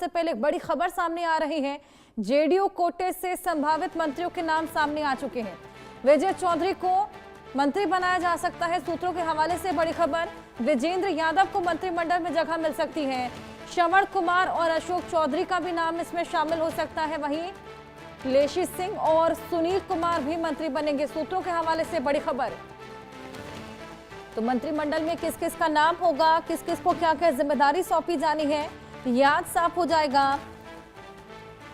से पहले एक बड़ी खबर सामने आ रही है। जेडीयू कोटे से संभावित मंत्रियों के नाम सामने आ चुके हैं। विजय चौधरी को मंत्री बनाया जा सकता है। सूत्रों के हवाले से बड़ी खबर, विजेंद्र यादव को मंत्रिमंडल में जगह मिल सकती है। श्रवण कुमार और अशोक चौधरी का भी नाम इसमें शामिल हो सकता है। वहीं लेशी सिंह और सुनील कुमार भी मंत्री बनेंगे। सूत्रों के हवाले से बड़ी खबर। तो मंत्रिमंडल में किस किस का नाम होगा, किस किस को क्या क्या जिम्मेदारी सौंपी जानी है, याद साफ हो जाएगा।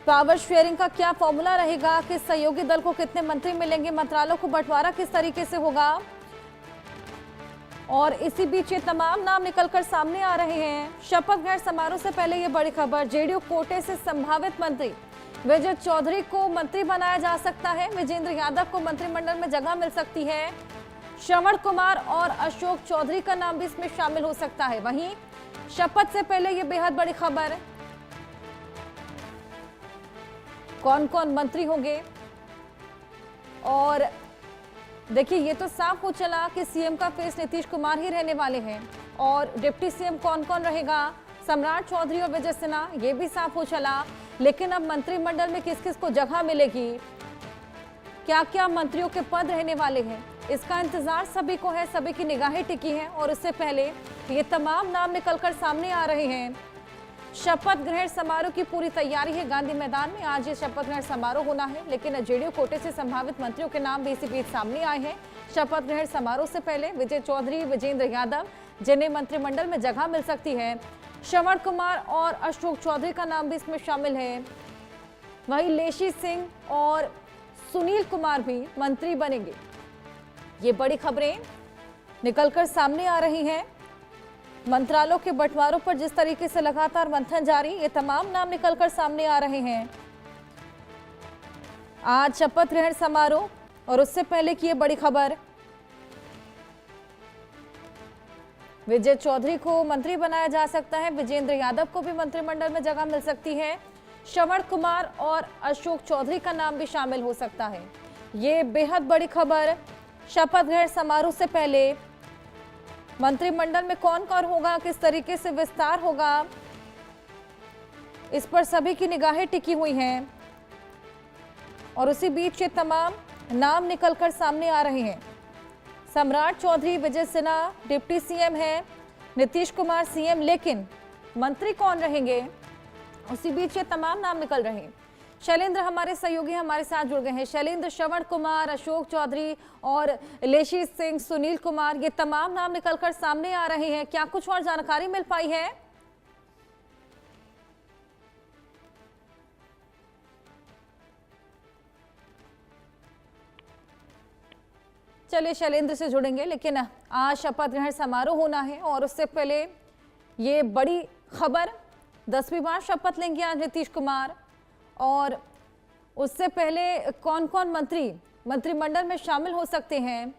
पावर शेयरिंग का क्या फॉर्मूला रहेगा, किस सहयोगी दल को कितने मंत्री मिलेंगे, मंत्रालयों को बंटवारा किस तरीके से होगा। और इसी बीच ये तमाम नाम निकलकर सामने आ रहे हैं। शपथ ग्रहण समारोह से पहले ये बड़ी खबर, जेडीयू कोटे से संभावित मंत्री विजय चौधरी को मंत्री बनाया जा सकता है। विजेंद्र यादव को मंत्रिमंडल में जगह मिल सकती है। श्रवण कुमार और अशोक चौधरी का नाम भी इसमें शामिल हो सकता है। वहीं शपथ से पहले ये बेहद बड़ी खबर, कौन कौन मंत्री होंगे। और देखिए ये तो साफ हो चला कि सीएम का फेस नीतीश कुमार ही रहने वाले हैं। और डिप्टी सीएम कौन कौन रहेगा, सम्राट चौधरी और विजय सिन्हा, ये भी साफ हो चला। लेकिन अब मंत्रिमंडल में किस किस को जगह मिलेगी, क्या क्या मंत्रियों के पद रहने वाले हैं, इसका इंतजार सभी को है, सभी की निगाहें टिकी हैं। और इससे पहले ये तमाम नाम निकलकर सामने आ रहे हैं। शपथ ग्रहण समारोह की पूरी तैयारी है। गांधी मैदान में आज ये शपथ ग्रहण समारोह होना है। लेकिन जेडीयू कोटे से संभावित मंत्रियों के नाम भी इसी बीच सामने आए हैं। शपथ ग्रहण समारोह से पहले विजय चौधरी, विजेंद्र यादव, जिन्हें मंत्रिमंडल में जगह मिल सकती है। श्रवण कुमार और अशोक चौधरी का नाम भी इसमें शामिल है। वहीं लेशी सिंह और सुनील कुमार भी मंत्री बनेंगे। ये बड़ी खबरें निकलकर सामने आ रही हैं। मंत्रालयों के बंटवारों पर जिस तरीके से लगातार मंथन जारी, ये तमाम नाम निकलकर सामने आ रहे हैं। आज शपथ ग्रहण समारोह और उससे पहले की ये बड़ी खबर, विजय चौधरी को मंत्री बनाया जा सकता है। विजेंद्र यादव को भी मंत्रिमंडल में जगह मिल सकती है। श्रवण कुमार और अशोक चौधरी का नाम भी शामिल हो सकता है। ये बेहद बड़ी खबर। शपथ ग्रहण समारोह से पहले मंत्रिमंडल में कौन कौन होगा, किस तरीके से विस्तार होगा, इस पर सभी की निगाहें टिकी हुई हैं। और उसी बीच ये तमाम नाम निकलकर सामने आ रहे हैं। सम्राट चौधरी, विजय सिन्हा डिप्टी सीएम है, नीतीश कुमार सीएम, लेकिन मंत्री कौन रहेंगे, उसी बीच ये तमाम नाम निकल रहे हैं। शैलेंद्र हमारे सहयोगी हमारे साथ जुड़ गए हैं। शैलेंद्र, श्रवण कुमार, अशोक चौधरी और लेशी सिंह, सुनील कुमार, ये तमाम नाम निकलकर सामने आ रहे हैं। क्या कुछ और जानकारी मिल पाई है? चलिए शैलेंद्र से जुड़ेंगे, लेकिन आज शपथ ग्रहण समारोह होना है और उससे पहले ये बड़ी खबर, 10वीं बार शपथ लेंगे आज नीतीश कुमार। और उससे पहले कौन कौन मंत्री मंत्रिमंडल में शामिल हो सकते हैं,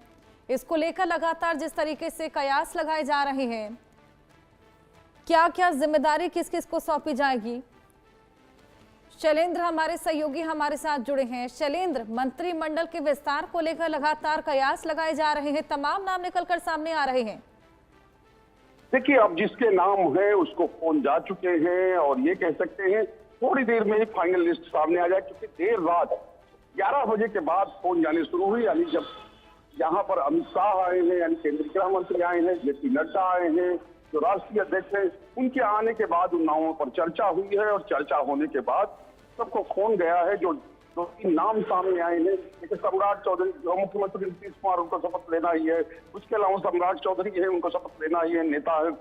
इसको लेकर लगातार जिस तरीके से कयास लगाए जा रहे हैं, क्या क्या जिम्मेदारी किस किस को सौंपी जाएगी। शैलेंद्र हमारे सहयोगी हमारे साथ जुड़े हैं। शैलेंद्र, मंत्रिमंडल के विस्तार को लेकर लगातार कयास लगाए जा रहे हैं, तमाम नाम निकलकर सामने आ रहे हैं। देखिए, अब जिसके नाम है उसको फोन जा चुके हैं और ये कह सकते हैं थोड़ी देर में ही फाइनल लिस्ट सामने आ जाए, क्योंकि देर रात 11 बजे के बाद फोन जाने शुरू हुई। यानी जब यहाँ पर अमित शाह आए हैं, यानी केंद्रीय गृह मंत्री आए हैं, जेपी नड्डा आए हैं, जो राष्ट्रीय अध्यक्ष हैं, उनके आने के बाद उन नामों पर चर्चा हुई है। और चर्चा होने के बाद सबको फोन गया है। जो 2-3 नाम सामने आए हैं, जैसे सम्राट चौधरी, जो मुख्यमंत्री नीतीश कुमार, उनको शपथ लेना ही है। उसके अलावा सम्राट चौधरी है, उनको शपथ लेना ही है। नेता है,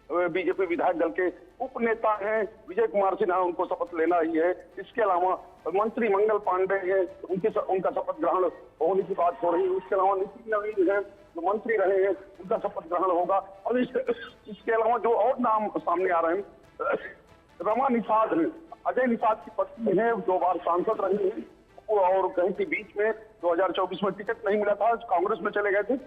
बीजेपी विधायक दल के उप नेता हैं विजय कुमार सिन्हा, उनको शपथ लेना ही है। इसके अलावा मंत्री मंगल पांडे हैं, उनका शपथ ग्रहण होने की बात हो रही है। उसके अलावा नितिन नवीन है, जो मंत्री रहे हैं, उनका शपथ ग्रहण होगा। और इसके अलावा जो और नाम सामने आ रहे हैं, रमा निषाद है, अजय निषाद की पत्नी है, 2 बार सांसद रही है और कहीं के बीच में 2024 में टिकट नहीं मिला था, कांग्रेस में चले गए थे।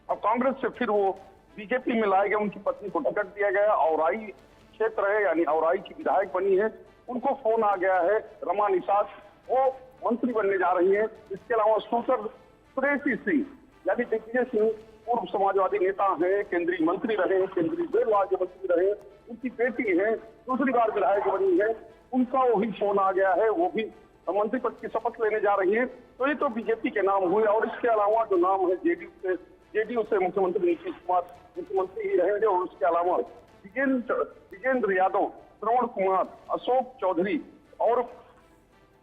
अब कांग्रेस से फिर वो बीजेपी में लाए गए, उनकी पत्नी को टिकट दिया गया। औराई क्षेत्र है, यानी औराई की विधायक बनी है, उनको फोन आ गया है। रमा निषाद वो मंत्री बनने जा रही है। इसके अलावा शूटर सुरेश सिंह, यानी दिग्विजय सिंह, पूर्व समाजवादी नेता हैं, केंद्रीय मंत्री रहे, केंद्रीय रेल राज्य मंत्री रहे, उनकी बेटी है, दूसरी बार विधायक बनी है, उनका वही फोन आ गया है, वो भी मंत्री पद की शपथ लेने जा रही है। तो ये तो बीजेपी के नाम हुए, और इसके अलावा जो नाम है जेडीयू से मुख्यमंत्री नीतीश कुमार मुख्यमंत्री ही रहेंगे, और उसके अलावा विजेंद्र यादव, श्रवण कुमार, अशोक चौधरी और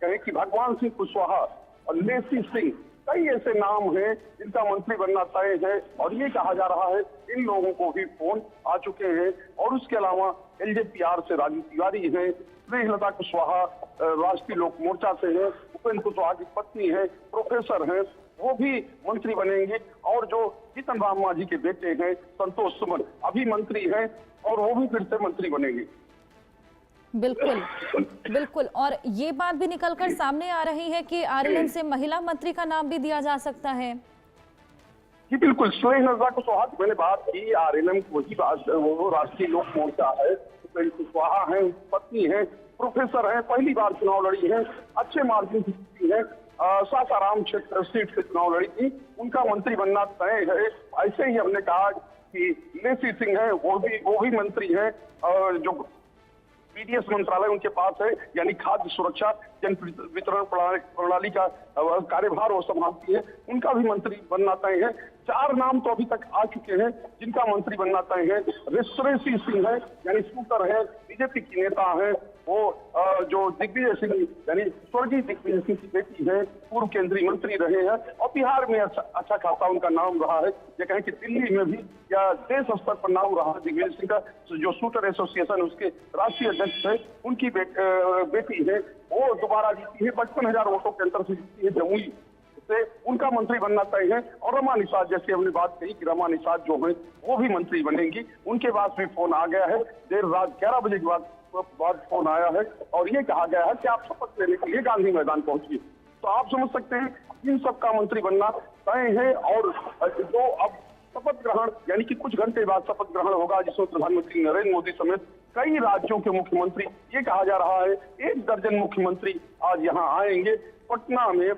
कहें कि भगवान सिंह कुशवाहा और लेसी सिंह, कई ऐसे नाम हैं जिनका मंत्री बनना तय है। और ये कहा जा रहा है इन लोगों को भी फोन आ चुके हैं। और उसके अलावा एलजेपीआर से राजू तिवारी हैं, स्नेहलता कुशवाहा राष्ट्रीय लोक मोर्चा से हैं, उपेंद्र कुशवाहा की पत्नी है, प्रोफेसर हैं, वो भी मंत्री बनेंगे। और जो जीतन राम मांझी के बेटे हैं संतोष सुमन, अभी मंत्री हैं और वो भी फिर से मंत्री बनेंगे। बिल्कुल बिल्कुल। और ये बात भी निकलकर सामने आ रही है कि आरएलएम से महिला मंत्री का नाम भी दिया जा सकता है। जी बिल्कुल, स्नेहलता कुशवाहा की मैंने बात की, आरएलएम वही बात, वो राष्ट्रीय लोक मोर्चा है, उपेंद्र कुशवाहा है, पत्नी है, प्रोफेसर है, पहली बार चुनाव लड़ी है, अच्छे मार्जिन से जीती है, सासाराम क्षेत्र सीट से चुनाव लड़ी थी, उनका मंत्री बनना तय है। ऐसे ही हमने कहा कि लेसी सिंह है, वो भी मंत्री है, और जो पीडीएस मंत्रालय उनके पास है, यानी खाद्य सुरक्षा जन वितरण प्रणाली का कार्यभार वो संभालती है, उनका भी मंत्री बनना तय है। 4 नाम तो अभी तक आ चुके हैं जिनका मंत्री बनना तय है। ऋषि सिंह है, यानी शूटर है, बीजेपी की नेता है, वो जो दिग्विजय सिंह यानी स्वर्गीय दिग्विजय सिंह की बेटी है, पूर्व केंद्रीय मंत्री रहे हैं, और बिहार में अच्छा खासा उनका नाम रहा है। ये कहें कि दिल्ली में भी या देश स्तर पर नाम रहा है दिग्विजय सिंह का, जो शूटर एसोसिएशन उसके राष्ट्रीय अध्यक्ष है, उनकी बेटी है, वो दोबारा जीती है, 55,000 वोटों के अंतर से जीती है जमुई से, उनका मंत्री बनना तय है। और रमा निषाद, जैसे हमने बात कही कि रमा निषाद जो है वो भी मंत्री बनेंगी, उनके पास भी फोन आ गया है, देर रात 11 बजे के बाद फोन आया है, और ये कहा गया है कि आप शपथ लेने के लिए गांधी मैदान पहुंचिए। तो आप समझ सकते हैं इन सबका मंत्री बनना तय है। और जो अब शपथ ग्रहण यानी कि कुछ घंटे बाद शपथ ग्रहण होगा, जिसमें प्रधानमंत्री नरेंद्र मोदी समेत कई राज्यों के मुख्यमंत्री, ये कहा जा रहा है 1 दर्जन मुख्यमंत्री आज यहाँ आएंगे। पटना में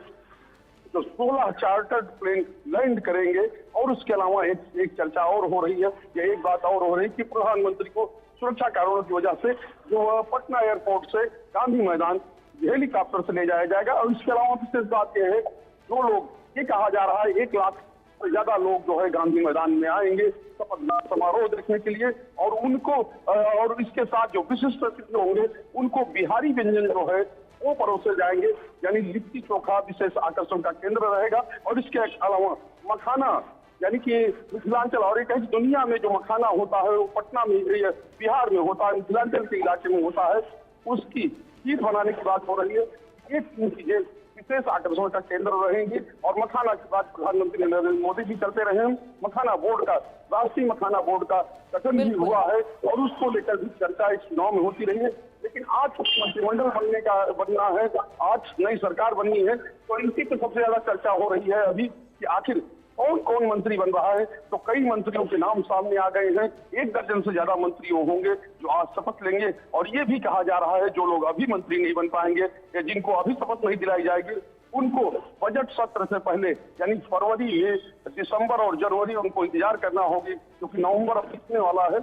जो 16 चार्टर्ड प्लेन लैंड करेंगे। और उसके अलावा एक चर्चा और हो रही है, या एक बात और हो रही है कि प्रधानमंत्री को सुरक्षा कारणों की वजह से जो पटना एयरपोर्ट से गांधी मैदान हेलीकॉप्टर से ले जाया जाएगा। और इसके अलावा विशेष बात यह है, जो लोग, ये कहा जा रहा है 1 लाख से ज्यादा लोग जो है गांधी मैदान में आएंगे शपथ समारोह देखने के लिए। और उनको और इसके साथ जो विशिष्ट अतिथि होंगे उनको बिहारी व्यंजन जो है वो परोसे जाएंगे, यानी लिट्टी चोखा विशेष आकर्षण का केंद्र रहेगा। और इसके अलावा मखाना, यानी कि मिथिलांचल, और एक दुनिया में जो मखाना होता है वो पटना में, बिहार में होता है, मिथिलांचल के इलाके में होता है, उसकी खीर बनाने की बात हो रही है। ये 3 चीजें विशेष आकर्षण का केंद्र रहेंगी। और मखाना की बात प्रधानमंत्री नरेंद्र मोदी भी करते रहे हैं। मखाना बोर्ड का, राष्ट्रीय मखाना बोर्ड का गठन भी हुआ है, और उसको लेकर भी चर्चा इस चुनाव में होती रही है। लेकिन आज मंत्रिमंडल बनना है, आज नई सरकार बननी है, तो इसी पर सबसे ज्यादा चर्चा हो रही है अभी कि आखिर कौन कौन मंत्री बन रहा है। तो कई मंत्रियों के नाम सामने आ गए हैं, 1 दर्जन से ज्यादा मंत्री होंगे जो आज शपथ लेंगे। और ये भी कहा जा रहा है जो लोग अभी मंत्री नहीं बन पाएंगे या जिनको अभी शपथ नहीं दिलाई जाएगी, उनको बजट सत्र से पहले यानी फरवरी, दिसंबर और जनवरी उनको इंतजार करना होगी, क्योंकि नवंबर अब बीतने वाला है।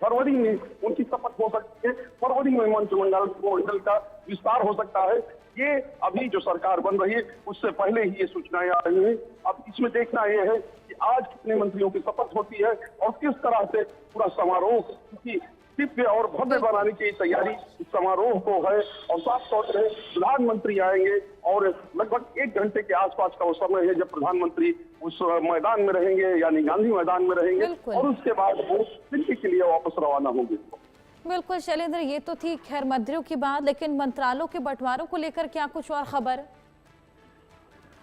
फरवरी में उनकी शपथ हो सकती है, फरवरी में मंत्रिमंडल का विस्तार हो सकता है। ये अभी जो सरकार बन रही है उससे पहले ही ये सूचनाएं आ रही हैं। अब इसमें देखना यह है कि आज कितने मंत्रियों की शपथ होती है और किस तरह से पूरा समारोह की दिव्य और भव्य बनाने की तैयारी इस समारोह को है। और साफ तौर पर प्रधानमंत्री आएंगे और लगभग 1 घंटे के आसपास का वो समय है जब प्रधानमंत्री उस मैदान में रहेंगे, यानी गांधी मैदान में रहेंगे, और उसके बाद वो दिल्ली के लिए वापस रवाना होंगे। बिल्कुल शैलेंद्र, ये तो थी खैर मंत्रियों की बात, लेकिन मंत्रालयों के बंटवारों को लेकर क्या कुछ और खबर?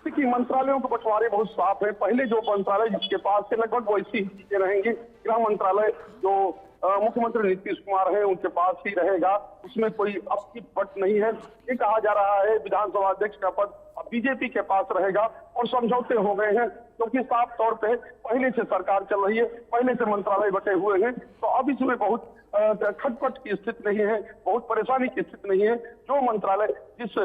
देखिए, मंत्रालयों के बंटवारे बहुत साफ है। पहले जो मंत्रालय जिसके पास से लगभग वैसी ही चीजें रहेंगी। गृह मंत्रालय जो मुख्यमंत्री नीतीश कुमार है उनके पास ही रहेगा, उसमें कोई अब की बट नहीं है। ये कहा जा रहा है विधानसभा अध्यक्ष का पद अब बीजेपी के पास रहेगा, और समझौते हो गए हैं, क्योंकि साफ तौर पे पहले से सरकार चल रही है, पहले से मंत्रालय बटे हुए हैं, तो अब इसमें बहुत खटपट की स्थिति नहीं है, बहुत परेशानी की स्थिति नहीं है। जो मंत्रालय जिस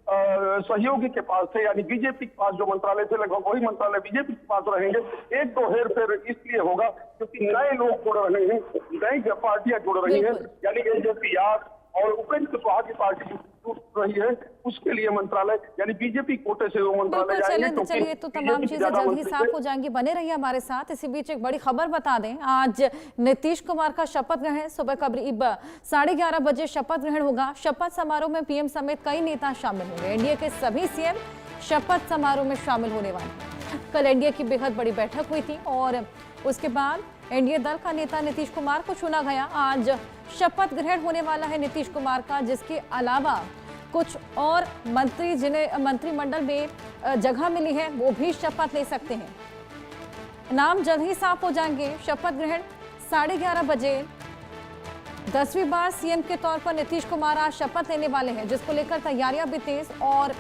सहयोगी के पास थे, यानी बीजेपी के पास जो मंत्रालय थे लगभग वही मंत्रालय बीजेपी के पास रहेंगे। एक दो हेर फेर इसलिए होगा क्योंकि नए लोग जुड़ रहे हैं, नई पार्टियां जुड़ रही हैं, यानी एलजेपी और उपेंद्र कुशवाहा की पार्टी जुड़ रही है, उसके लिए मंत्रालय यानी बीजेपी कोटे से वो मंत्रालय जाएंगे। चलिए, तो तमाम चीजें जल्द ही साफ हो जाएंगी, बने रहिए हमारे साथ। इसी बीच एक बड़ी खबर बता दें, आज नीतीश कुमार का शपथ ग्रहण सुबह करीब 11:30 बजे शपथ ग्रहण होगा। शपथ समारोह में पीएम समेत कई नेता शामिल होंगे। एनडीए के सभी सीएम शपथ समारोह में शामिल होने वाले हैं। कल एनडीए की बेहद बड़ी बैठक हुई थी और उसके बाद एनडीए दल का नेता नीतीश कुमार को चुना गया। आज शपथ ग्रहण होने वाला है नीतीश कुमार का, जिसके अलावा कुछ और मंत्री जिन्हें मंत्रिमंडल में जगह मिली है वो भी शपथ ले सकते हैं। नाम जल्द ही साफ हो जाएंगे। शपथ ग्रहण 11:30 बजे 10वीं बार सीएम के तौर पर नीतीश कुमार आज शपथ लेने वाले हैं, जिसको लेकर तैयारियां भी तेज। और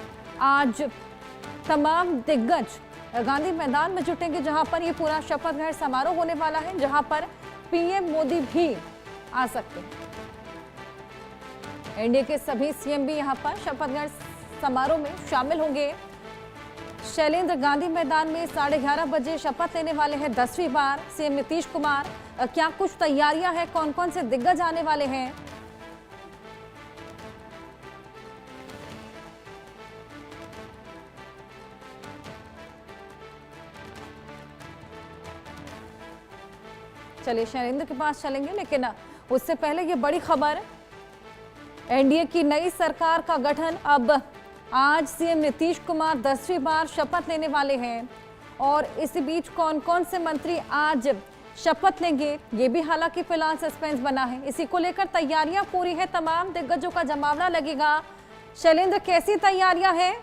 आज तमाम दिग्गज गांधी मैदान में जुटेंगे, जहां पर ये पूरा शपथ ग्रहण समारोह होने वाला है, जहां पर पीएम मोदी भी आ सकते हैं। एनडीए के सभी सीएम भी यहां पर शपथ ग्रहण समारोह में शामिल होंगे। शैलेंद्र गांधी मैदान में 11:30 बजे शपथ लेने वाले हैं 10वीं बार सीएम नीतीश कुमार। क्या कुछ तैयारियां हैं, कौन कौन से दिग्गज आने वाले हैं? चलिए शैलेंद्र के पास चलेंगे, लेकिन उससे पहले ये बड़ी खबर, एनडीए की नई सरकार का गठन। अब आज सीएम नीतीश कुमार 10वीं बार शपथ लेने वाले हैं और इसी बीच कौन कौन से मंत्री आज शपथ लेंगे ये भी हालांकि फिलहाल सस्पेंस बना है। इसी को लेकर तैयारियां पूरी है, तमाम दिग्गजों का जमावड़ा लगेगा। शैलेंद्र, कैसी तैयारियां हैं?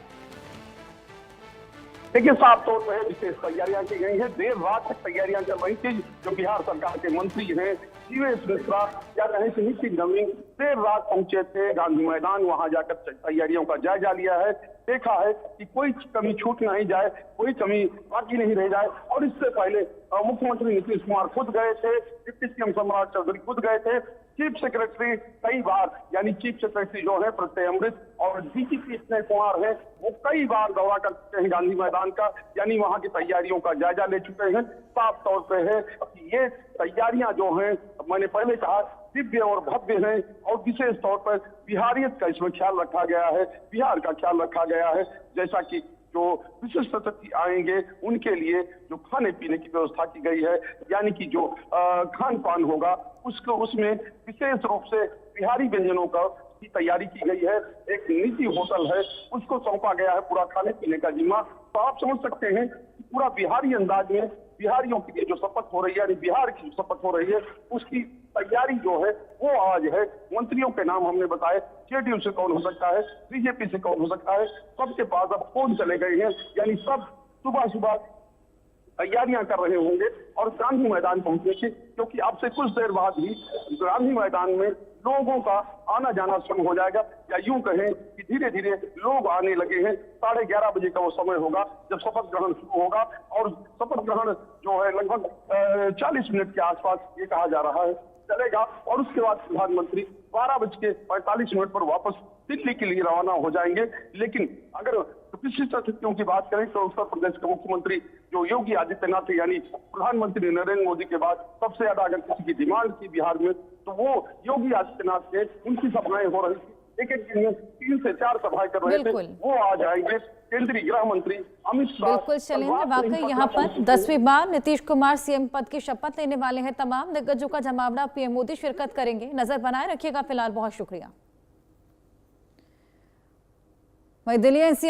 देखिए, साफ तौर पर विशेष तैयारियां की गई हैं। देर रात तक तैयारियां चल रही थी। जो बिहार सरकार के मंत्री हैं जीवेश मिश्रा या कहीं से नितिन नवीन देर रात पहुंचे थे गांधी मैदान। वहां जाकर तैयारियों का जायजा लिया है, देखा है कि कोई कमी छूट नहीं जाए, कोई कमी बाकी नहीं रह जाए। और इससे पहले मुख्यमंत्री नीतीश कुमार खुद गए थे, डिप्टी सीएम सम्राट चौधरी खुद गए थे, चीफ सेक्रेटरी कई बार यानी चीफ सेक्रेटरी जो है प्रत्यय अमृत और डीजीपी स्नेह कुमार है वो कई बार दौरा कर चुके हैं गांधी मैदान का, यानी वहां की तैयारियों का जायजा ले चुके हैं। साफ तौर पे है कि ये तैयारियां जो हैं मैंने पहले कहा दिव्य और भव्य हैं और विशेष तौर पर बिहारियत का इसमें ख्याल रखा गया है, बिहार का ख्याल रखा गया है। जैसा कि जो विशिष्ट अतिथि आएंगे उनके लिए जो खाने पीने की व्यवस्था की गई है, यानी कि जो खान पान होगा उसको उसमें विशेष रूप से बिहारी व्यंजनों का की तैयारी की गई है। एक निजी होटल है उसको सौंपा गया है पूरा खाने पीने का जिम्मा। तो आप समझ सकते हैं कि पूरा बिहारी अंदाज में बिहारियों के लिए जो शपथ हो रही है, यानी बिहार की जो शपथ हो रही है उसकी तैयारी जो है वो आज है। मंत्रियों के नाम हमने बताए, जेडीयू से कौन हो सकता है, बीजेपी से कौन हो सकता है, सबके पास अब फोन चले गए हैं, यानी सब सुबह सुबह तैयारियां कर रहे होंगे और गांधी मैदान पहुंचेंगे, क्योंकि अब से कुछ देर बाद ही गांधी मैदान में लोगों का आना जाना शुरू हो जाएगा। या यूं कहें कि धीरे धीरे लोग आने लगे हैं। 11:30 बजे का वो समय होगा जब शपथ ग्रहण शुरू होगा और शपथ ग्रहण जो है लगभग 40 मिनट के आसपास ये कहा जा रहा है चलेगा और उसके बाद प्रधानमंत्री 12:45 पर वापस दिल्ली के लिए रवाना हो जाएंगे। लेकिन अगर विशिष्ट अतिथियों की बात करें तो उत्तर प्रदेश के मुख्यमंत्री जो योगी आदित्यनाथ है, यानी प्रधानमंत्री नरेंद्र मोदी के बाद सबसे ज्यादा अगर किसी की डिमांड थी बिहार में तो वो योगी आदित्यनाथ थे। उनकी सभाएं हो रही थी, एक एक दिन में 3 से 4 सभाएं कर रहे थे, वो आ जाएंगे। केंद्रीय गृह मंत्री अमित शाह। बिल्कुल शैलेंद्र, वाकई यहाँ पर 10वीं बार नीतीश कुमार सीएम पद की शपथ लेने वाले हैं। तमाम दिग्गजों का जमावड़ा पीएम मोदी शिरकत करेंगे। नजर बनाए रखिएगा। फिलहाल बहुत शुक्रिया। वहीं दिल्ली